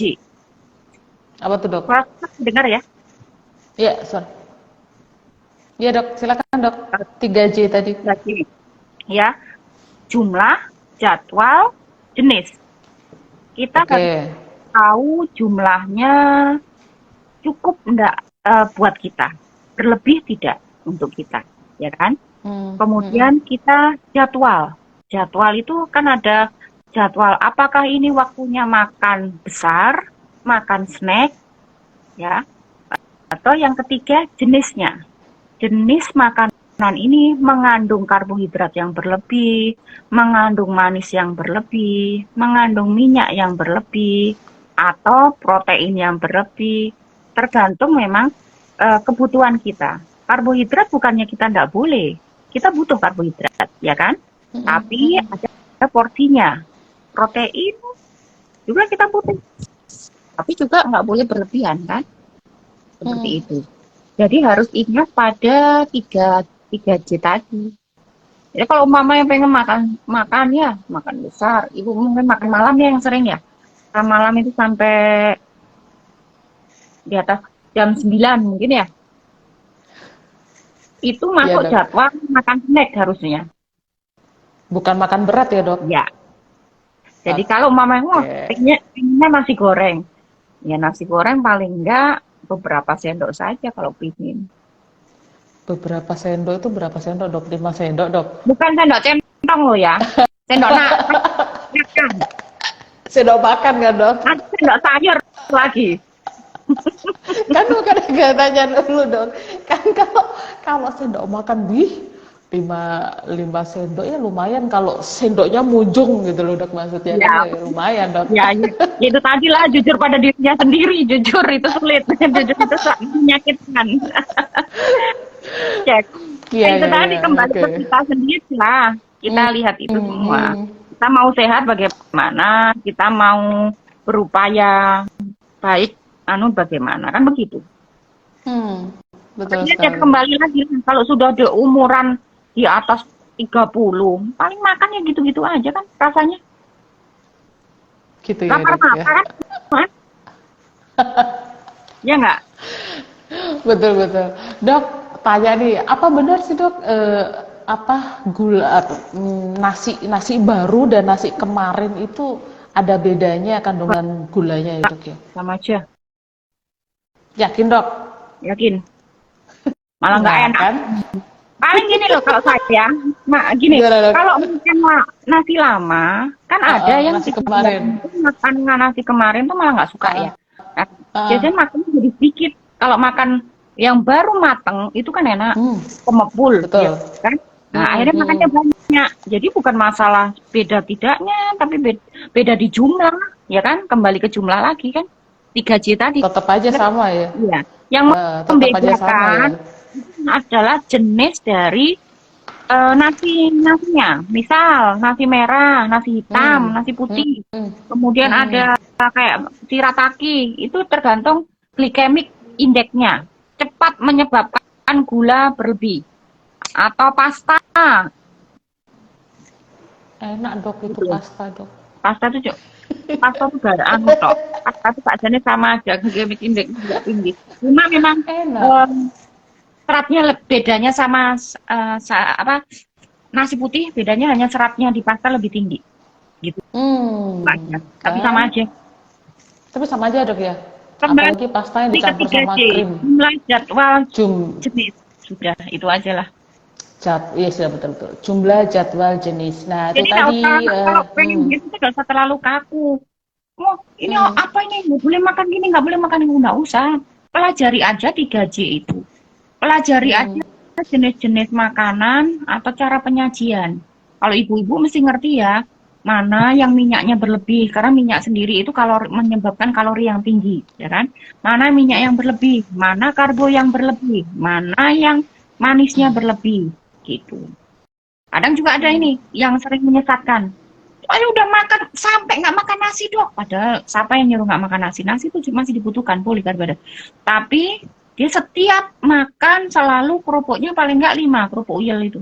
Apa tuh dok? Dengar ya? Iya, sorry. Iya dok, silakan dok. 3J tadi. Ya, jumlah, jadwal, jenis. Kita harus tahu jumlahnya cukup enggak buat kita, berlebih tidak untuk kita, ya kan? Kemudian kita jadwal itu kan ada jadwal apakah ini waktunya makan besar, makan snack, ya, atau yang ketiga jenisnya. Jenis makanan ini mengandung karbohidrat yang berlebih, mengandung manis yang berlebih, mengandung minyak yang berlebih, atau protein yang berlebih, tergantung memang kebutuhan kita. Karbohidrat bukannya kita tidak boleh, kita butuh karbohidrat, ya kan? Tapi ada porsinya. Protein juga kita butuh, tapi juga nggak boleh berlebihan kan? Seperti itu. Jadi harus ingat pada 3J tadi. Jadi kalau mama yang pengen makan ya makan besar, ibu mungkin makan malam ya yang sering ya. Malam itu sampai di atas jam 9 mungkin ya. Itu masuk jadwal makan snack harusnya. Bukan makan berat ya dok? Ya. Jadi kalau mama pengennya nasi goreng, ya nasi goreng paling enggak beberapa sendok saja kalau pingin. Beberapa sendok itu berapa sendok dok? 5 sendok dok? Bukan sendok centong loh ya. Sendok makan. Sendok makan kan dok? Sendok sayur lagi. Kan bukan tanya dulu dong. Kan kalau sendok makan lima sendok ya lumayan kalau sendoknya mujung gitu loh dok, maksudnya kan Ya, ya lumayan dok. ya itu tadi lah, jujur pada dirinya sendiri, jujur itu sulit, jujur itu menyakitkan. Cek. Iya Itu iya tadi iya kembali oke. ke kita sendiri lah. Kita Hmm, lihat itu hmm, semua. hmm, Kita mau sehat bagaimana, kita mau berupaya baik, bagaimana, kan begitu. hmm, betul Makanya cek sekali. kembali lagi, kalau sudah di umuran di atas 30, paling makan ya gitu-gitu aja kan rasanya. Gitu ya Lapar dok ya. makan, kan? Ya nggak? Betul betul. Dok, tanya nih, apa benar sih dok apa gula atau nasi nasi baru dan nasi kemarin itu ada bedanya kandungan gulanya ya dok ya? Sama aja, Yakin dok? yakin. Malah nggak Nah enak. kan? Paling gini loh kalau saya, gini, Gimana dok? kalau makan nasi lama, kan ada yang Nasi kita kemarin. makan nasi kemarin tuh malah nggak suka Heeh, ya. Nah, heeh. biasanya makannya jadi sedikit. Kalau makan yang baru mateng itu kan enak, Hmm, pemepul, ya betul. kan? Nah, Hmm, akhirnya makannya hmm. banyak. Jadi bukan masalah beda tidaknya, tapi beda di jumlah, ya kan? Kembali ke jumlah lagi kan? 3J tadi. Tetap aja sama ya. Iya. Yang Tetap aja sama ya. membedakan adalah jenis dari nasinya. Misal nasi merah, nasi hitam, Hmm, nasi hmm, putih. hmm, Kemudian hmm. ada kayak shirataki, itu tergantung glikemik indeksnya. Cepat menyebabkan gula berlebih. Atau pasta. Enak dok itu Gitu. pasta dok. Pasta itu pasta itu gak ada tok. Pasta itu sakjane sama aja, glikemik indeksnya juga tinggi. Cuma memang Enak. em, seratnya bedanya sama nasi putih, bedanya hanya seratnya di pasta lebih tinggi gitu aja. Tapi sama Kan? aja. Tapi sama aja dok ya. Apalagi pasta yang Kembali ke dicampur sama 3J, krim. jumlah jadwal Jum, jenis. Sudah, itu aja lah. iya sudah betul betul. Jumlah jadwal jenis. Nah itu Jadi nggak tadi. usah, kalau pengen gitu nggak usah terlalu kaku. Oh, ini Hmm, apa ini? Nggak boleh makan gini, nggak boleh makan ini. Nggak usah. Pelajari aja 3J itu. Pelajari aja hmm. jenis-jenis makanan atau cara penyajian. Kalau ibu-ibu mesti ngerti ya, mana yang minyaknya berlebih, karena minyak sendiri itu menyebabkan kalori yang tinggi, ya kan? Mana minyak yang berlebih, mana karbo yang berlebih, mana yang manisnya berlebih, gitu. Kadang juga ada ini yang sering menyesatkan. Ayo udah makan sampai nggak makan nasi dok. Padahal siapa yang nyuruh nggak makan nasi? Nasi itu masih dibutuhkan polikarbohidrat. Tapi dia setiap makan selalu kerupuknya paling nggak 5 kerupuk uyel itu.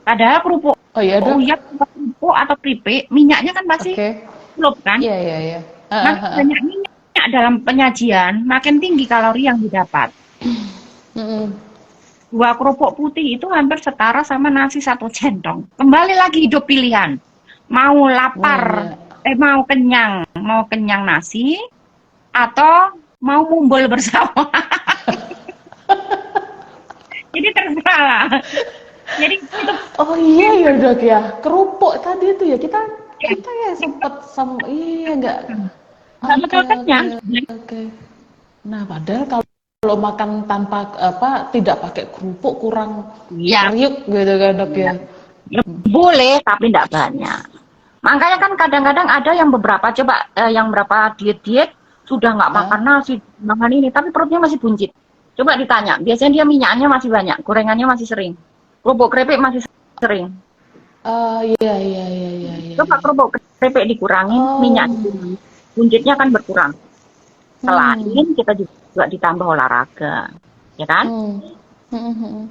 Padahal kerupuk Oh iya dok. uyel, kerupuk atau keripik, minyaknya kan pasti Oke. cukup kan? Iya iya iya. Makin banyak minyak dalam penyajian, makin tinggi kalori yang didapat. Mm-mm. 2 kerupuk putih itu hampir setara sama nasi 1 centong. Kembali lagi hidup pilihan. Mau lapar, Minyak. mau kenyang nasi, atau mau mumbul bersama. Jadi terserah lah. Jadi itu Oh iya ya dok ya. Kerupuk tadi itu ya kita ya sempet iya nggak. nggak Oke betul oke kenyang. oke. Nah padahal kalau makan tanpa apa tidak pakai kerupuk kurang Iya, kriuk gitu kan dok ya. ya, boleh tapi tidak banyak. Makanya kan kadang-kadang ada yang yang berapa diet-diet sudah nggak makan Hah? nasi, makan ini, tapi perutnya masih buncit. Coba ditanya, biasanya dia minyaknya masih banyak, gorengannya masih sering, kerupuk keripik masih sering. Iya iya iya iya iya. Coba Iya. kerupuk keripik dikurangin, Oh. minyaknya dikurangi, buncitnya kan berkurang. Hmm. Selain kita juga ditambah olahraga, ya kan? Hmm. Hmm, hmm, hmm.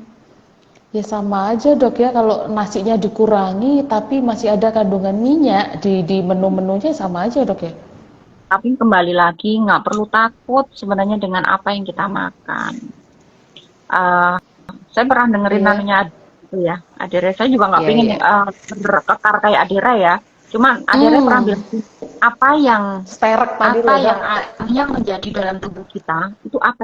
Ya sama aja dok ya kalau nasinya dikurangi tapi masih ada kandungan minyak di menu-menunya sama aja dok ya. Tapi kembali lagi nggak perlu takut sebenarnya dengan apa yang kita makan. Eh, saya pernah dengerin Iya. namanya itu ya, Adere. Saya juga nggak Iya pengen iya. berkekar kayak Adere ya. Cuman Adere pernah Hmm. bilang apa yang Sterek tadi apa loh dok. yang menjadi dalam tubuh kita itu apa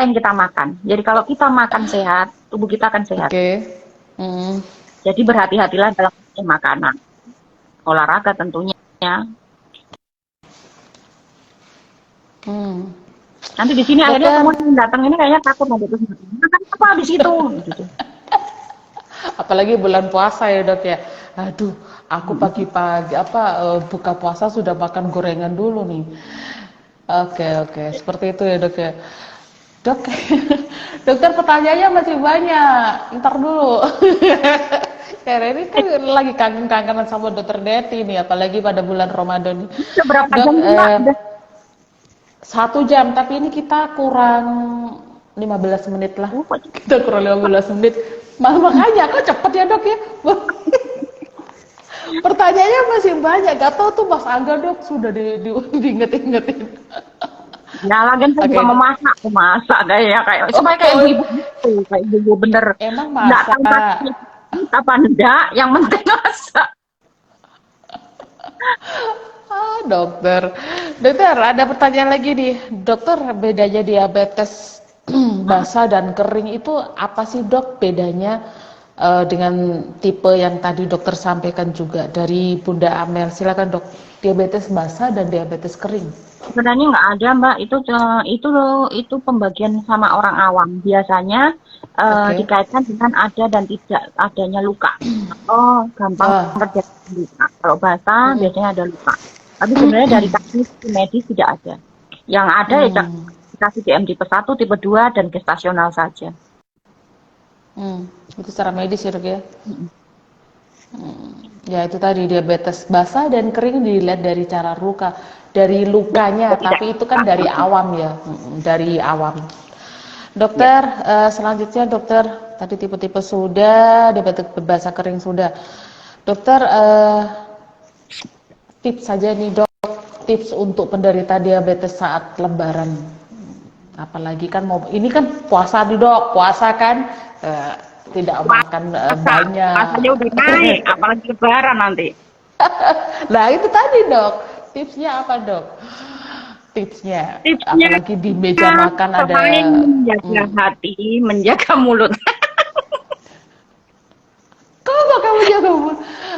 yang kita makan. Jadi kalau kita makan sehat, tubuh kita akan sehat. Oke. Hmm. Jadi berhati-hatilah dalam makanan, olahraga tentunya. Hmm. Nanti di sini akhirnya Dokter, semua yang datang ini kayaknya takut nanti terus makan apa di situ gitu. apalagi bulan puasa ya dok ya. Aduh, aku pagi-pagi buka puasa sudah makan gorengan dulu nih. Oke oke, seperti itu ya dok ya. Dok, dokter pertanyaannya masih banyak. Ntar dulu. Karena ini kan lagi kangen-kangenan sama dokter Deti nih, apalagi pada bulan Ramadan nih. Udah berapa Dok, jam sih Mbak? Udah 1 jam, tapi ini kita kurang 15 menit lah. oh, kok Kita kurang 15 menit. Makanya kok cepet ya dok ya. Pertanyaannya masih banyak. Gak tau tuh Mas Angga dok sudah diinget-ingetin. ya lagian saya Oke. juga mau masak kayak supaya kayak ibu-ibu gitu, kayak ibu bener Emang nggak tahu masak. apa enggak, yang penting masak. Dokter. Dokter, ada pertanyaan lagi nih. Dokter, bedanya diabetes basah dan kering itu apa sih dok bedanya dengan tipe yang tadi dokter sampaikan juga dari Bunda Amel? Silakan dok. Diabetes basah dan diabetes kering. Sebenarnya nggak ada Mbak, itu pembagian sama orang awam. Biasanya Oke. dikaitkan dengan ada dan tidak adanya luka. Oh, gampang Ah, terjadi luka. Kalau basah mm-mm. biasanya ada luka. Tapi sebenarnya dari kasus medis tidak ada. Yang ada ya Hmm, kasih DM tipe 1, tipe 2 dan gestasional saja. hmm. Itu secara medis ya dok ya. Ya itu tadi diabetes basah dan kering dilihat dari cara luka, dari lukanya, Tidak. tapi itu kan dari awam ya, dari awam. Ya. Dokter, selanjutnya dokter, tadi tipe-tipe sudah, diabetes basah kering sudah. Dokter, tips saja nih dok, tips untuk penderita diabetes saat lebaran. Apalagi kan mau, ini kan puasa nih dok, puasa kan eh, tidak makan banyak. Rasanya udah naik, apalagi lebaran nanti. Nah itu tadi dok, tipsnya apa dok? Tipsnya, Tipsnya apalagi di meja makan ada, selain menjaga hmm, hati, menjaga mulut. kok kamu jago?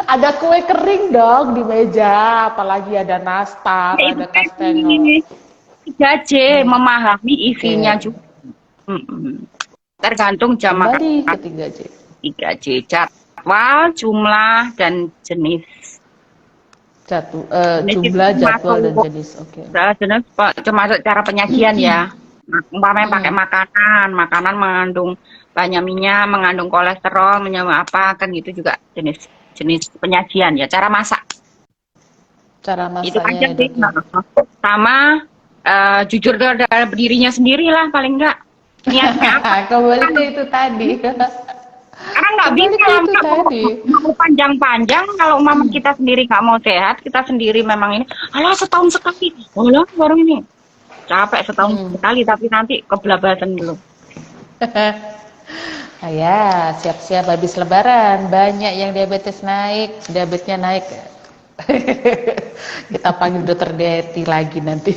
Ada kue kering dong di meja, apalagi ada nastar, Ya, itu ada kastengel. tadi 3J, Hmm, memahami isinya oke, juga. Mm-mm. Tergantung jam makan kembali ke 3J. 3J, jadwal, jumlah, dan jenis. Jenis itu Jumlah, jadwal, dan termasuk jenis. Oke. jenis termasuk cara penyajian ya. Umpamanya pakai Hmm, makanan mengandung banyak minyak, mengandung kolesterol, menyebabkan apa kan gitu juga jenis penyajian ya, cara masak. cara Itu masaknya aja ya sih. dok ya. Sama jujur terhadap dirinya sendiri lah paling enggak. Niatnya apa? Kembali ke itu tadi. Karena nggak Kembali bisa ke itu nggak tadi. mau panjang-panjang kalau mama kita sendiri nggak mau sehat, kita sendiri memang ini, alah setahun sekali, alah baru ini. Capek setahun Hmm. sekali tapi nanti kebelabasan dulu. Ah ya, siap-siap habis lebaran, banyak yang diabetes naik, diabetesnya naik. Kita panggil dokter Deti lagi nanti.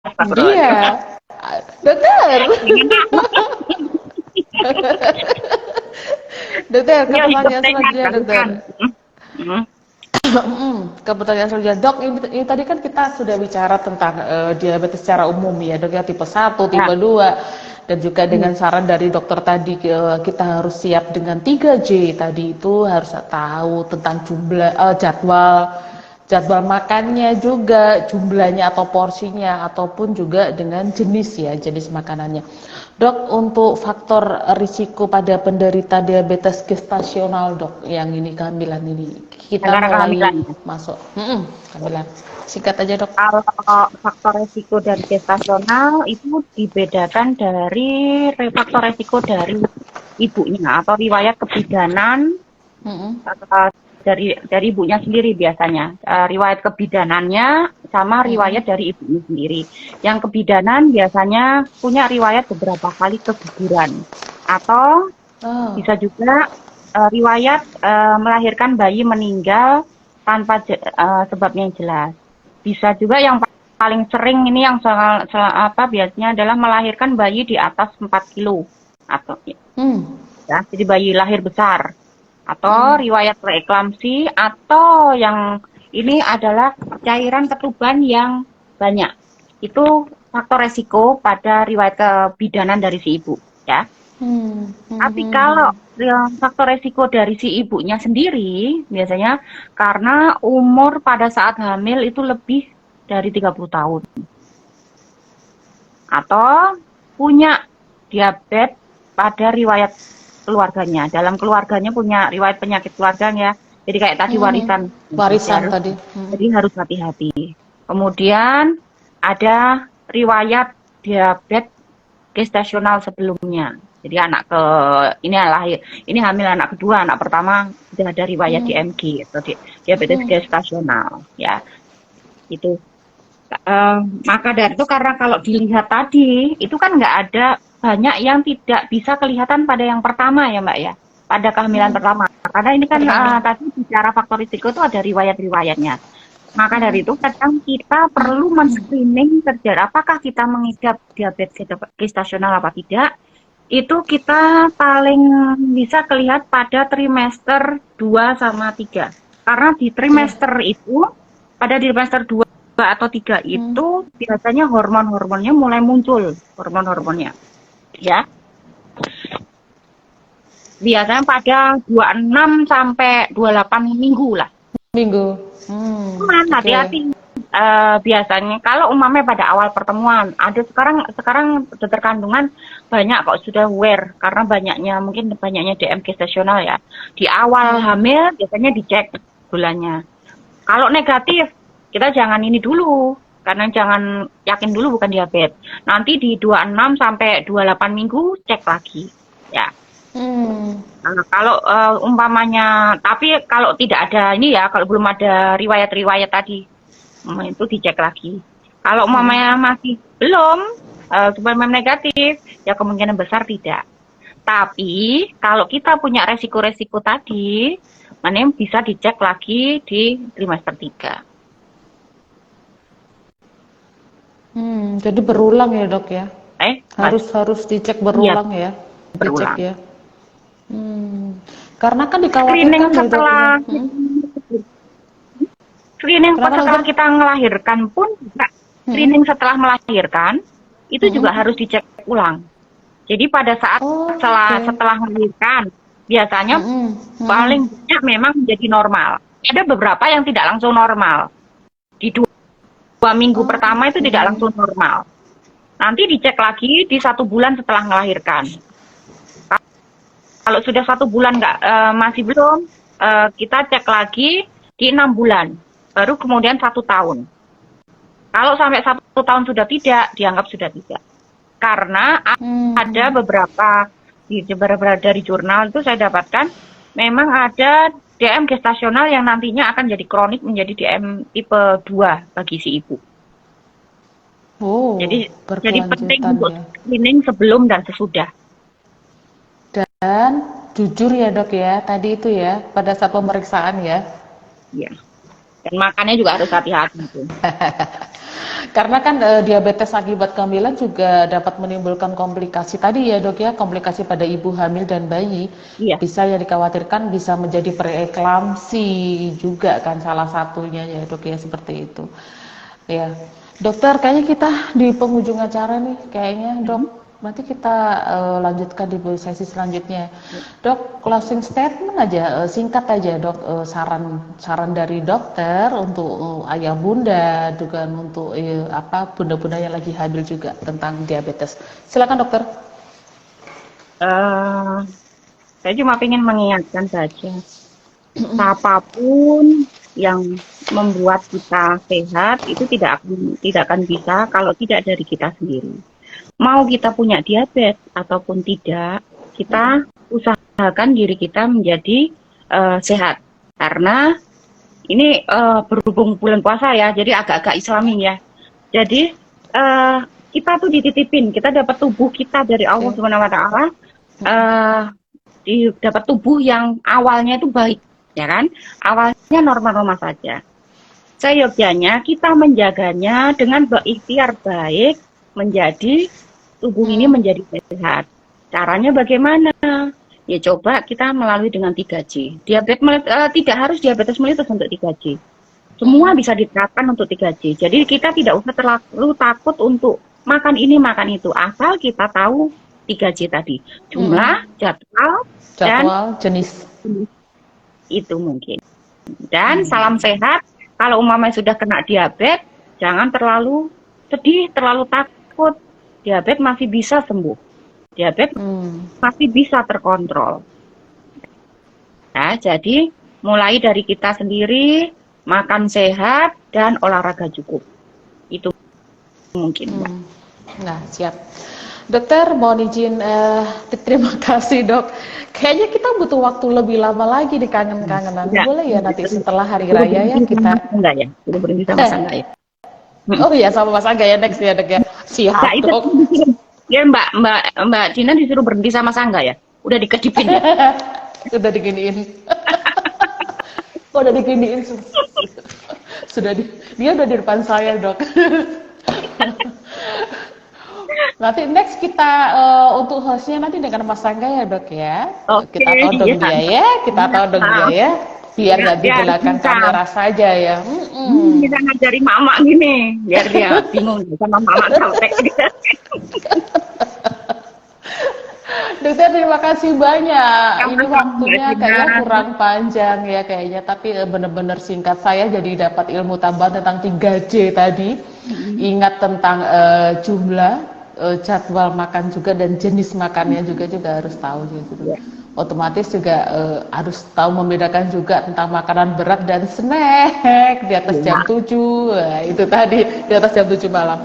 Astagfirullahaladzim. Iya, dokter. Dokter, ke Ya hidup pertanyaan sehat selanjutnya, dokter. kan. Hmm. Ke pertanyaan selanjutnya, dok, ini tadi kan kita sudah bicara tentang diabetes secara umum ya, dok ya, tipe 1, Ya. tipe 2, dan juga Hmm. dengan saran dari dokter tadi kita harus siap dengan 3J tadi itu harus tahu tentang jadwal makannya juga, jumlahnya atau porsinya, ataupun juga dengan jenis makanannya. Dok, untuk faktor risiko pada penderita diabetes gestasional dok, yang ini kehamilan ini, kita Antara mulai kehamilan. masuk. Kehamilan. Singkat aja dok. Kalau faktor resiko dari gestasional itu dibedakan dari faktor resiko dari ibunya atau riwayat kebidanan Mm-mm. dari ibunya sendiri biasanya. Riwayat kebidanannya sama Mm-mm. riwayat dari ibunya sendiri. Yang kebidanan biasanya punya riwayat beberapa kali keguguran atau Oh. bisa juga riwayat melahirkan bayi meninggal tanpa sebabnya yang jelas. Bisa juga yang paling sering ini yang biasanya adalah melahirkan bayi di atas 4 kilo atau Hmm. ya, jadi bayi lahir besar atau Mm. riwayat preeklamsi atau yang ini adalah cairan ketuban yang banyak. itu faktor resiko pada riwayat kebidanan dari si ibu, ya. Tapi kalau faktor resiko dari si ibunya sendiri, biasanya karena umur pada saat hamil itu lebih dari 30 tahun. Atau punya diabetes pada riwayat keluarganya. Dalam keluarganya punya riwayat penyakit keluarganya. Jadi kayak tadi warisan. Warisan tadi. Jadi harus hati-hati. Kemudian ada riwayat diabetes gestasional sebelumnya. Jadi ini hamil anak kedua, anak pertama sudah ada riwayat DMG atau diabetes gestasional, ya. Itu maka dari itu, karena kalau dilihat tadi itu kan nggak ada banyak yang tidak bisa kelihatan pada yang pertama ya Mbak ya, pada kehamilan pertama. Karena ini kan tadi bicara faktor risiko itu ada riwayat-riwayatnya. Maka dari itu kadang kita perlu men-screening terjadi apakah kita mengidap diabetes gestasional apa tidak. Itu kita paling bisa kelihatan pada trimester 2 sama 3. Karena di trimester itu, pada di trimester 2 atau 3 itu biasanya hormon-hormonnya mulai muncul, hormon-hormonnya. Ya. Biasanya pada 26 sampai 28 minggu lah. Hati-hati. Biasanya kalau umpamanya pada awal pertemuan, ada sekarang dokter kandungan banyak kok sudah aware karena banyaknya DM gestasional ya. Di awal hamil biasanya dicek gulanya. Kalau negatif, kita jangan ini dulu, karena jangan yakin dulu bukan diabetes. Nanti di 26 sampai 28 minggu cek lagi, ya. Nah, kalau umpamanya, tapi kalau tidak ada ini ya, kalau belum ada riwayat-riwayat tadi, itu dicek lagi. Kalau umpamanya masih belum, supaya negatif, ya kemungkinan besar tidak. Tapi kalau kita punya resiko-resiko tadi, mana bisa dicek lagi di trimester 3. Jadi berulang ya dok ya? Harus dicek berulang ya? Berulang. Dicek ya. Karena kan dikhawatirkan screening setelah kita melahirkan pun, screening setelah melahirkan itu juga harus dicek ulang. Jadi pada saat setelah melahirkan biasanya paling banyak memang menjadi normal. Ada beberapa yang tidak langsung normal. Di 2 minggu pertama itu tidak langsung normal. Nanti dicek lagi di 1 bulan setelah melahirkan. Kalau sudah 1 bulan masih belum, kita cek lagi di 6 bulan. Baru kemudian 1 tahun. Kalau sampai 1 tahun sudah tidak, dianggap sudah tidak. Karena ada beberapa dari jurnal itu saya dapatkan, memang ada DM gestasional yang nantinya akan jadi kronik menjadi DM tipe 2 bagi si ibu. Jadi penting untuk screening sebelum dan sesudah. Dan jujur ya dok ya, tadi itu ya, pada saat pemeriksaan ya. Iya. Dan makannya juga harus hati-hati. Karena kan diabetes akibat kehamilan juga dapat menimbulkan komplikasi tadi ya dok ya, komplikasi pada ibu hamil dan bayi. Iya. Bisa yang dikhawatirkan bisa menjadi preeklamsi juga kan salah satunya ya dok ya, seperti itu. Ya, dokter kayaknya kita di penghujung acara nih kayaknya dok. Nanti kita lanjutkan di sesi selanjutnya. Dok, closing statement aja, singkat aja dok, saran dari dokter untuk ayah bunda, juga untuk bunda-bunda yang lagi hamil juga tentang diabetes. Silakan dokter. Saya cuma ingin mengingatkan saja, apapun yang membuat kita sehat itu tidak akan bisa kalau tidak dari kita sendiri. Mau kita punya diabetes ataupun tidak, kita usahakan diri kita menjadi sehat. Karena ini berhubung bulan puasa ya, jadi agak-agak islami ya. Jadi kita tuh dititipin, kita dapat tubuh kita dari Allah Subhanahu wa Ta'ala, dapat tubuh yang awalnya itu baik, ya kan? Awalnya normal-normal saja. Seyogyanya kita menjaganya dengan berikhtiar baik, menjadi tubuh ini menjadi sehat. Caranya bagaimana? Ya coba kita melalui dengan 3J. Diabetes tidak harus diabetes mellitus untuk 3J. Semua bisa diterapkan untuk 3J. Jadi kita tidak usah terlalu takut untuk makan ini, makan itu. Asal kita tahu 3J tadi. Jumlah, jadwal, dan Jadwal, jenis. itu mungkin. Dan salam sehat. Kalau umpamanya sudah kena diabetes, jangan terlalu sedih, terlalu takut. Diabetes masih bisa sembuh. Diabetes masih bisa terkontrol. Nah, jadi mulai dari kita sendiri, makan sehat, dan olahraga cukup. Itu mungkin. Nah, siap. Dokter, mohon izin, terima kasih dok. Kayaknya kita butuh waktu lebih lama lagi di kangen-kangenan. Boleh ya nanti setelah hari raya ya kita. Enggak ya? Sudah berhenti sama Sangga ya? Oh iya, sama Mas Angga ya next ya dok ya. Siap Nah, itu dok. ya Mbak Dina disuruh berhenti sama Sangga ya? Udah dikedipin ya? Udah diginiin. Udah diginiin. Dia udah di depan saya dok. Nanti next kita untuk hostnya nanti dengan Mas Angga ya dok ya. Oke, Kita todong iya. dia ya, kita todong dia ya. Biar nggak di belakang kamera saja ya. Kita ngajari mama gini, biar dia bingung sama mama capek. Dokter terima kasih banyak. Ini waktunya kayaknya kurang panjang ya kayaknya, tapi benar-benar singkat. Saya jadi dapat ilmu tambahan tentang 3J tadi. Ingat tentang jumlah, jadwal makan juga dan jenis makannya juga harus tahu gitu. Otomatis juga harus tahu membedakan juga tentang makanan berat dan snack di atas jam 7. Nah, itu tadi di atas jam 7 malam.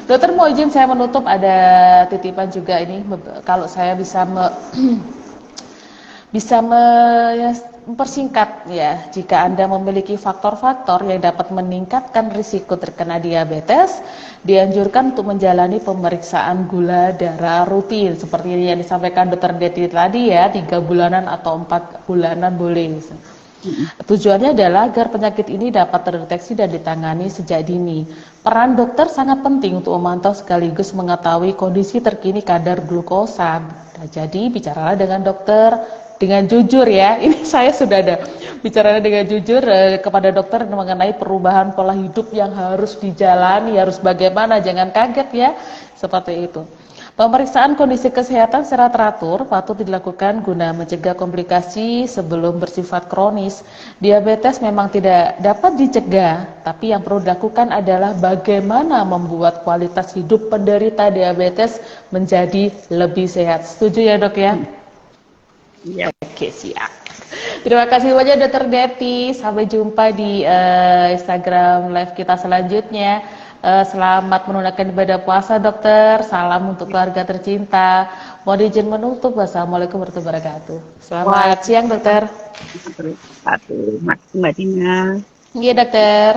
Dokter mau izin saya menutup, ada titipan juga ini kalau saya bisa mempersingkat ya, jika Anda memiliki faktor-faktor yang dapat meningkatkan risiko terkena diabetes, dianjurkan untuk menjalani pemeriksaan gula darah rutin seperti yang disampaikan Dokter Deti tadi ya, 3 bulanan atau 4 bulanan boleh. Tujuannya adalah agar penyakit ini dapat terdeteksi dan ditangani sejak dini. Peran dokter sangat penting untuk memantau sekaligus mengetahui kondisi terkini kadar glukosa. Nah, jadi bicaralah dengan dokter dengan jujur ya. Ini saya sudah ada bicara dengan jujur kepada dokter mengenai perubahan pola hidup yang harus dijalani, harus bagaimana, jangan kaget ya. Seperti itu. Pemeriksaan kondisi kesehatan secara teratur patut dilakukan guna mencegah komplikasi sebelum bersifat kronis. Diabetes memang tidak dapat dicegah, tapi yang perlu dilakukan adalah bagaimana membuat kualitas hidup penderita diabetes menjadi lebih sehat. Setuju ya dok ya? Iya. Oke, siap. Terima kasih banyak Dokter Deti. Sampai jumpa di Instagram live kita selanjutnya. Selamat menunaikan ibadah puasa dokter. Salam untuk keluarga tercinta. Mohon izin menutup. Wassalamualaikum warahmatullahi wabarakatuh. Selamat siang dokter. Mbak Dina. Iya dokter.